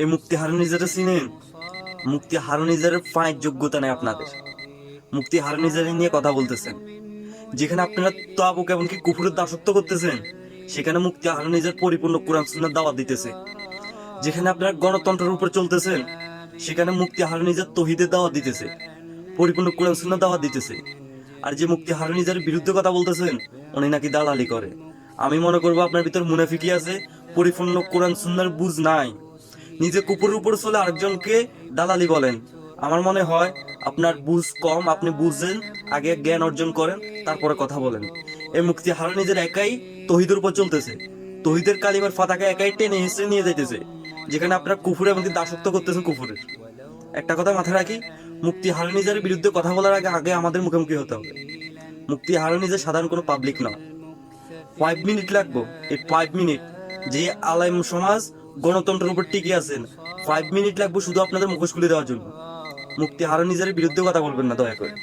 এই মুক্তি হারুনিজারে চিনেন? মুক্তি হারুনিজারের পায়ের যোগ্যতা নেই আপনাদের। মুক্তি হারুনিজারে নিয়ে কথা বলতেছেন, যেখানে আপনারা তাবুক এমনকি কুফুরের দাসত্ব করতেছেন, সেখানে মুক্তি হারুনিজার পরিপূর্ণ কোরআন সুন্নাহর দাওয়াত দিতেছে। যেখানে আপনারা গণতন্ত্রের উপর চলতেছেন, সেখানে মুক্তি হারুনিজার তৌহিদের দাওয়াত দিতেছে, পরিপূর্ণ কোরআন সুন্নাহর দাওয়াত দিতেছে। আর যে মুক্তি হারুনিজার বিরুদ্ধে কথা বলতেছেন, উনি নাকি দালালি করে। আমি মনে করবো আপনার ভিতর মুনাফিকি আছে, পরিপূর্ণ কোরআন সুন্নাহর বুঝ নাই। নিজে কুপুরের উপর চলে আরেকজনকে দালালি বলেন। আমার মনে হয় আপনার বুঝ কম, আপনি বুঝেন, আগে জ্ঞান অর্জন করেন, তারপরে কথা বলেন। এই মুক্তি হারুনিজার একাই তৌহিদের উপর চলতেছে, তৌহিদের কালিমার ফাতাকে একাই টেনে হিসেবে নিয়ে যাইতেছে, যেখানে আপনারা কুফুরে এমনকি দাসত্ব করতেছেন কুফুরের। একটা কথা মাথায় রাখি, মুক্তি হারুনিজারের বিরুদ্ধে কথা বলার আগে আগে আমাদের মুখোমুখি হতে হবে। মুক্তি হারুনিজার সাধারণ কোনো পাবলিক নয়। 5 মিনিট লাগবো, এই 5 মিনিট যে আলেম সমাজ গণতন্ত্রের উপর টিকে আছেন, 5 মিনিট লাগবে শুধু আপনাদের মুখোশ খুলে দেওয়ার জন্য। মুক্তি হারুনিজারের বিরুদ্ধে কথা বলবেন না দয়া করে।